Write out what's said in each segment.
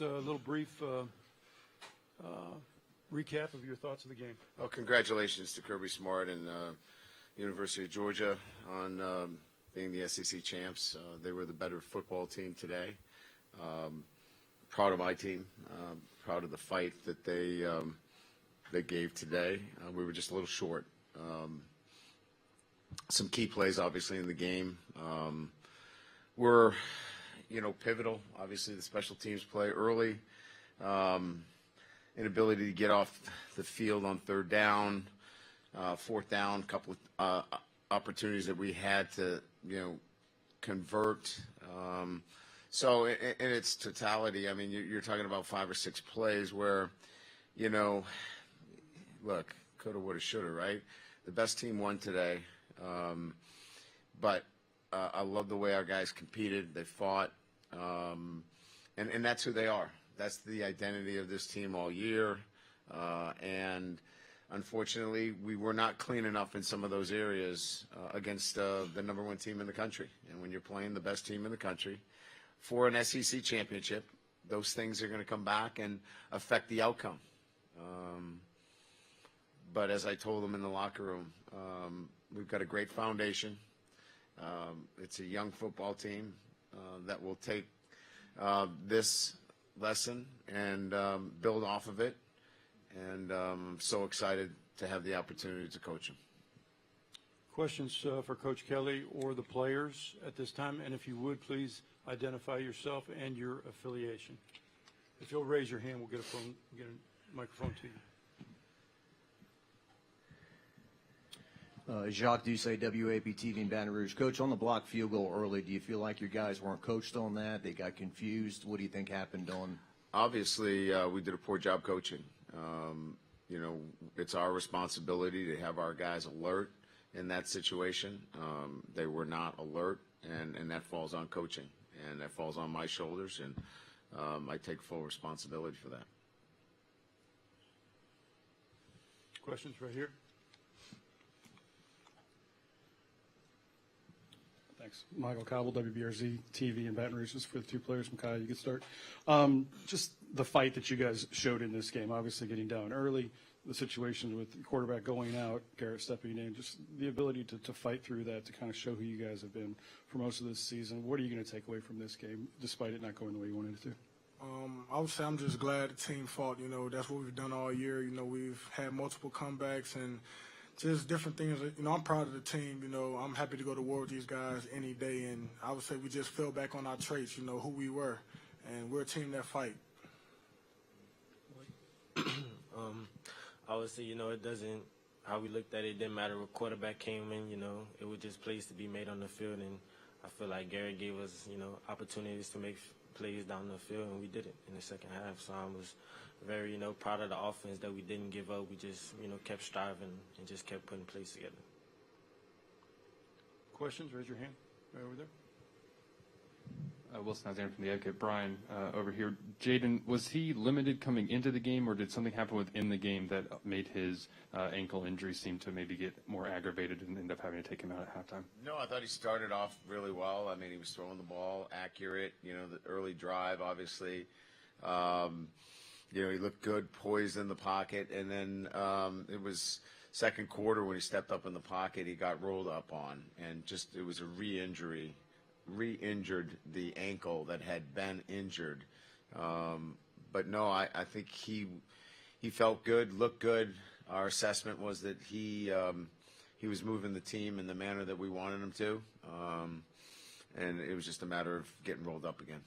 us a little brief recap of your thoughts of the game. Well, congratulations to Kirby Smart and University of Georgia on being the SEC champs. They were the better football team today. Proud of my team. Proud of the fight that they gave today. We were just a little short. Some key plays, obviously, in the game were, pivotal. Obviously, the special teams play early. Inability to get off the field on third down, fourth down, a couple of opportunities that we had to, convert. So in its totality, I mean, you're talking about 5 or 6 plays where, look, coulda, woulda, shoulda, right? The best team won today. But I love the way our guys competed. They fought. And that's who they are. That's the identity of this team all year. And unfortunately, we were not clean enough in some of those areas against the number 1 team in the country. And when you're playing the best team in the country for an SEC championship, those things are going to come back and affect the outcome. But as I told them in the locker room, we've got a great foundation. It's a young football team that will take this lesson and build off of it. And I'm so excited to have the opportunity to coach them. Questions for Coach Kelly or the players at this time? And if you would, please identify yourself and your affiliation. If you'll raise your hand, we'll get a microphone to you. Jacques Doucet, WAP-TV in Baton Rouge. Coach, on the block field goal early, do you feel like your guys weren't coached on that? They got confused? What do you think happened on? Obviously, we did a poor job coaching. It's our responsibility to have our guys alert in that situation. They were not alert, and that falls on coaching, and that falls on my shoulders, and I take full responsibility for that. Questions right here? Thanks. Michael Cobble, WBRZ TV in Baton Rouge. Just for the 2 players, Mekhi, you can start. Just the fight that you guys showed in this game, obviously getting down early, the situation with the quarterback going out, Garrett stepping in, just the ability to fight through that, to kind of show who you guys have been for most of this season. What are you going to take away from this game, despite it not going the way you wanted it to? I would say I'm just glad the team fought. That's what we've done all year. We've had multiple comebacks and just different things. I'm proud of the team. I'm happy to go to war with these guys any day. And I would say we just fell back on our traits, who we were. And we're a team that fight. I would say, it doesn't, how we looked at it, didn't matter what quarterback came in, it was just plays to be made on the field. And I feel like Garrett gave us, opportunities to make plays down the field, and we did it in the second half. So I was very, proud of the offense that we didn't give up. We just, kept striving and just kept putting plays together. Questions? Raise your hand. Right over there. Wilson Alexander from the Advocate. Brian, over here. Jaden, was he limited coming into the game, or did something happen within the game that made his ankle injury seem to maybe get more aggravated and end up having to take him out at halftime? No, I thought he started off really well. I mean, he was throwing the ball accurate, the early drive, obviously. He looked good, poised in the pocket, and then it was second quarter when he stepped up in the pocket, he got rolled up on, and just it was a re-injured the ankle that had been injured. But no, I think he felt good, looked good. Our assessment was that he was moving the team in the manner that we wanted him to, and it was just a matter of getting rolled up again.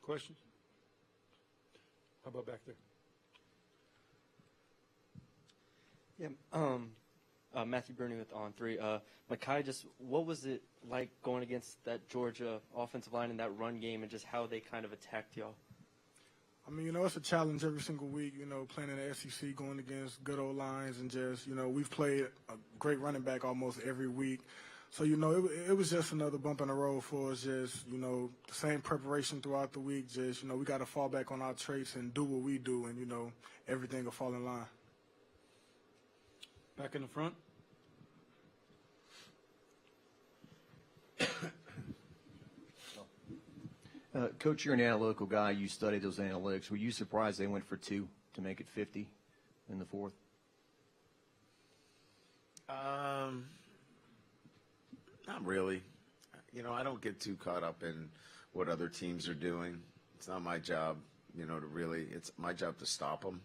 Questions? How about back there? Yeah, Matthew Burney with On3. Mekhi, just what was it like going against that Georgia offensive line in that run game and just how they kind of attacked y'all? I mean, it's a challenge every single week, playing in the SEC, going against good old lines, and just, we've played a great running back almost every week. So, it was just another bump in the road for us, just, the same preparation throughout the week, just, we got to fall back on our traits and do what we do, and, everything will fall in line. Back in the front. Coach, you're an analytical guy. You study those analytics. Were you surprised they went for 2 to make it 50 in the fourth? Not really. You know, I don't get too caught up in what other teams are doing. It's not my job, you know, it's my job to stop them,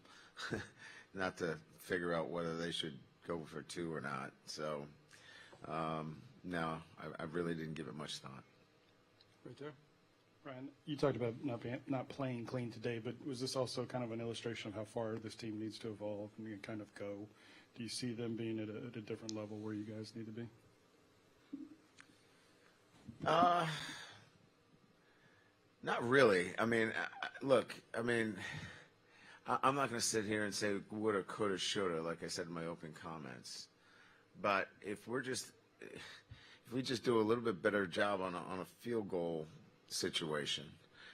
not to figure out whether they should go for 2 or not. So, no, I really didn't give it much thought. Right there. Ryan, you talked about not playing clean today, but was this also kind of an illustration of how far this team needs to evolve and kind of go? Do you see them being at a different level where you guys need to be? Not really. I mean, look, I mean, I'm not going to sit here and say woulda, coulda, shoulda, like I said in my opening comments. But if we just do a little bit better job on a field goal situation,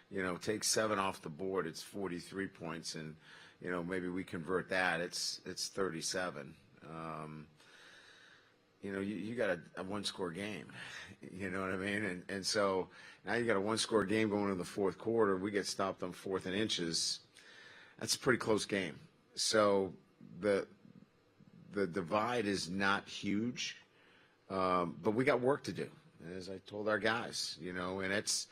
you know, take 7 off the board, it's 43 points, and you know, maybe we convert that, it's 37. You know, you got a 1-score game. You know what I mean? And so now you got a 1-score game going into the fourth quarter. We get stopped on 4th and inches. That's a pretty close game. So the divide is not huge, but we got work to do, as I told our guys. You know, and it's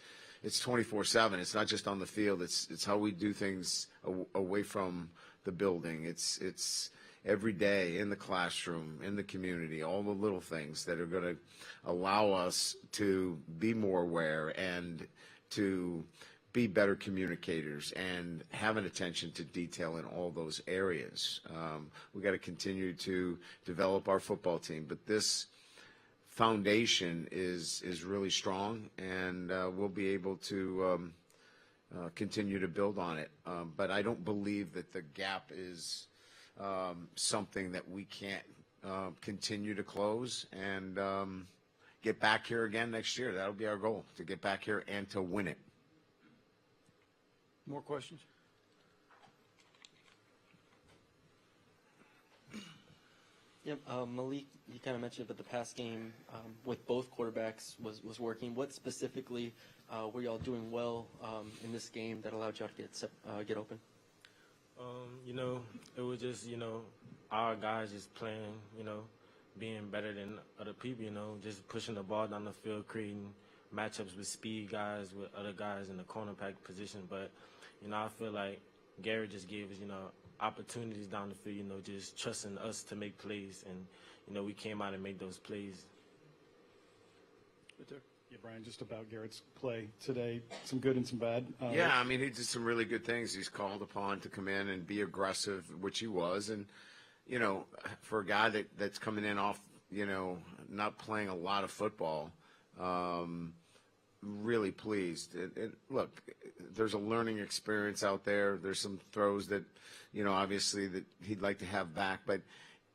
24/7. It's not just on the field. It's how we do things away from the building. It's every day in the classroom, in the community, all the little things that are going to allow us to be more aware and to be better communicators and have an attention to detail in all those areas. We got to continue to develop our football team, but this foundation is really strong, and we'll be able to continue to build on it. But I don't believe that the gap is something that we can't continue to close and get back here again next year. That'll be our goal, to get back here and to win it. More questions? Yep, Malik, you kind of mentioned it, but the pass game with both quarterbacks was working. What specifically were y'all doing well in this game that allowed y'all to get open? You know, it was just, you know, our guys just playing, you know, being better than other people, you know, just pushing the ball down the field, creating matchups with speed guys, with other guys in the cornerback position. But, you know, I feel like Garrett just gave us, you know, opportunities down the field, you know, just trusting us to make plays. And, you know, we came out and made those plays. Right there. Yeah, Brian, just about Garrett's play today, some good and some bad. Yeah, I mean, he did some really good things. He's called upon to come in and be aggressive, which he was. And, you know, for a guy that's coming in off, you know, not playing a lot of football, really pleased. Look, there's a learning experience out there. There's some throws that, you know, obviously that he'd like to have back. But,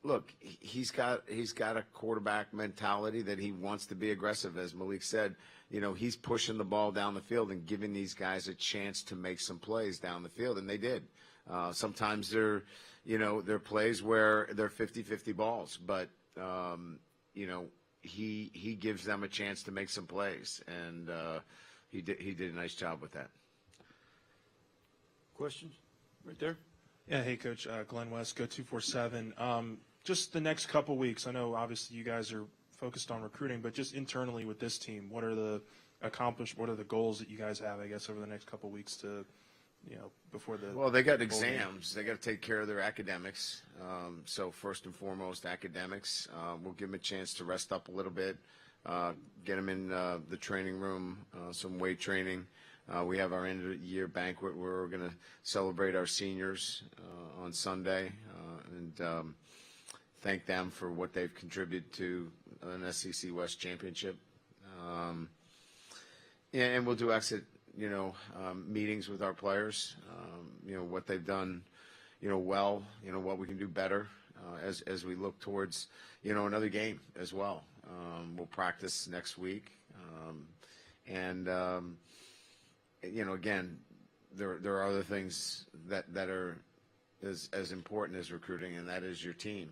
look, he's got a quarterback mentality that he wants to be aggressive. As Malik said, you know, he's pushing the ball down the field and giving these guys a chance to make some plays down the field, and they did. Sometimes they're plays where they're 50-50 balls, but, you know, he gives them a chance to make some plays, and he did a nice job with that. Questions? Right there. Yeah, hey, Coach. Glenn West, Go247. Just the next couple weeks, I know obviously you guys are focused on recruiting, but just internally with this team, what are the goals that you guys have, I guess, over the next couple weeks to, you know, before the – Well, they got exams. They got to take care of their academics. So first and foremost, academics. We'll give them a chance to rest up a little bit, get them in the training room, some weight training. We have our end-of-the-year banquet where we're going to celebrate our seniors on Sunday and thank them for what they've contributed to an SEC West championship. And we'll do exit, you know, meetings with our players, you know, what they've done, you know, well, you know, what we can do better as we look towards, you know, another game as well. We'll practice next week. You know, again, there are other things that are as important as recruiting, and that is your team.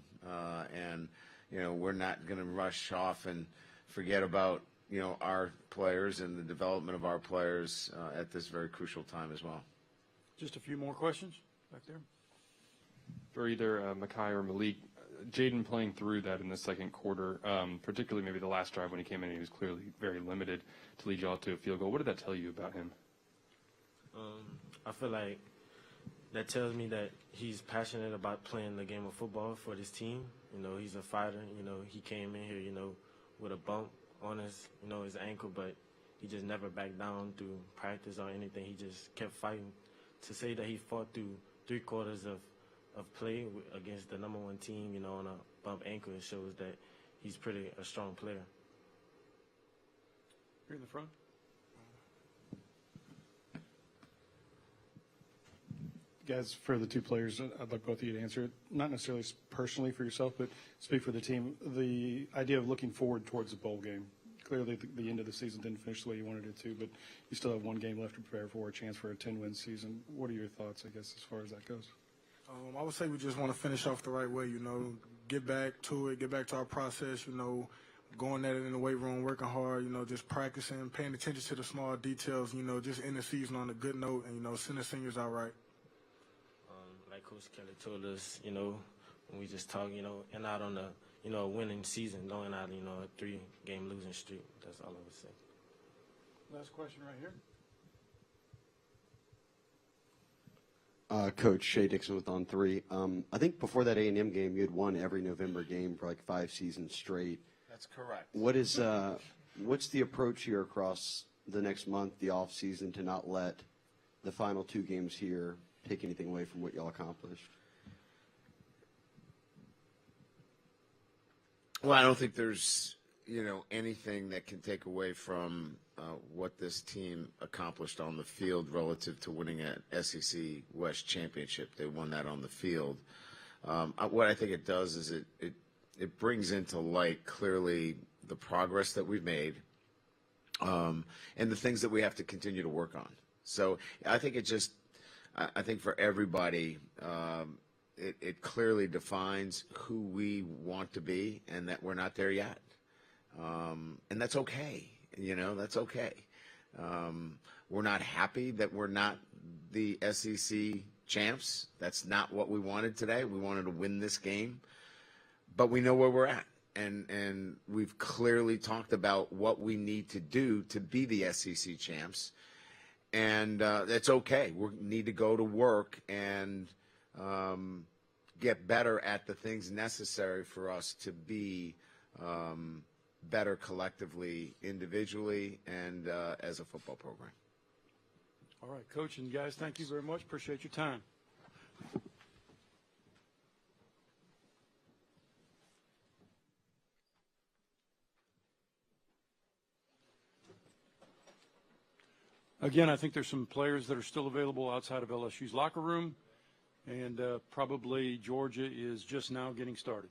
And, you know, we're not going to rush off and forget about, our players and the development of our players at this very crucial time as well. Just a few more questions back there. For either Mekhi or Malik, Jaden playing through that in the second quarter, particularly maybe the last drive when he came in, he was clearly very limited to lead you all to a field goal. What did that tell you about him? I feel like that tells me that he's passionate about playing the game of football for this team. He's a fighter. He came in here, with a bump on his, his ankle, but he just never backed down through practice or anything. He just kept fighting. To say that he fought through 3 quarters of play against the number 1 team, on a bump ankle, it shows that he's pretty a strong player. Here in the front. Guys, for the 2 players, I'd like both of you to answer it. Not necessarily personally for yourself, but speak for the team. The idea of looking forward towards a bowl game. Clearly, the end of the season didn't finish the way you wanted it to, but you still have 1 game left to prepare for, a chance for a 10-win season. What are your thoughts, I guess, as far as that goes? I would say we just want to finish off the right way, get back to it, get back to our process, going at it in the weight room, working hard, just practicing, paying attention to the small details, just end the season on a good note and, send the seniors out right. Like Coach Kelly told us, when we just talk, and out on a winning season, going out, a 3-game losing streak. That's all I would say. Last question right here. Coach Shea Dixon with On3. I think before that A&M game, you had won every November game for like 5 seasons straight. That's correct. What's the approach here across the next month, the off season, to not let the final 2 games here take anything away from what y'all accomplished? Well, I don't think there's, anything that can take away from what this team accomplished on the field relative to winning an SEC West championship. They won that on the field. What I think it does is it brings into light clearly the progress that we've made and the things that we have to continue to work on. So I think I think for everybody, it clearly defines who we want to be and that we're not there yet. And that's okay. That's okay. We're not happy that we're not the SEC champs. That's not what we wanted today. We wanted to win this game. But we know where we're at. And we've clearly talked about what we need to do to be the SEC champs. And that's okay. We need to go to work and get better at the things necessary for us to be better collectively, individually, and as a football program. All right, Coach and guys, thank you very much. Appreciate your time. Again, I think there's some players that are still available outside of LSU's locker room, and probably Georgia is just now getting started.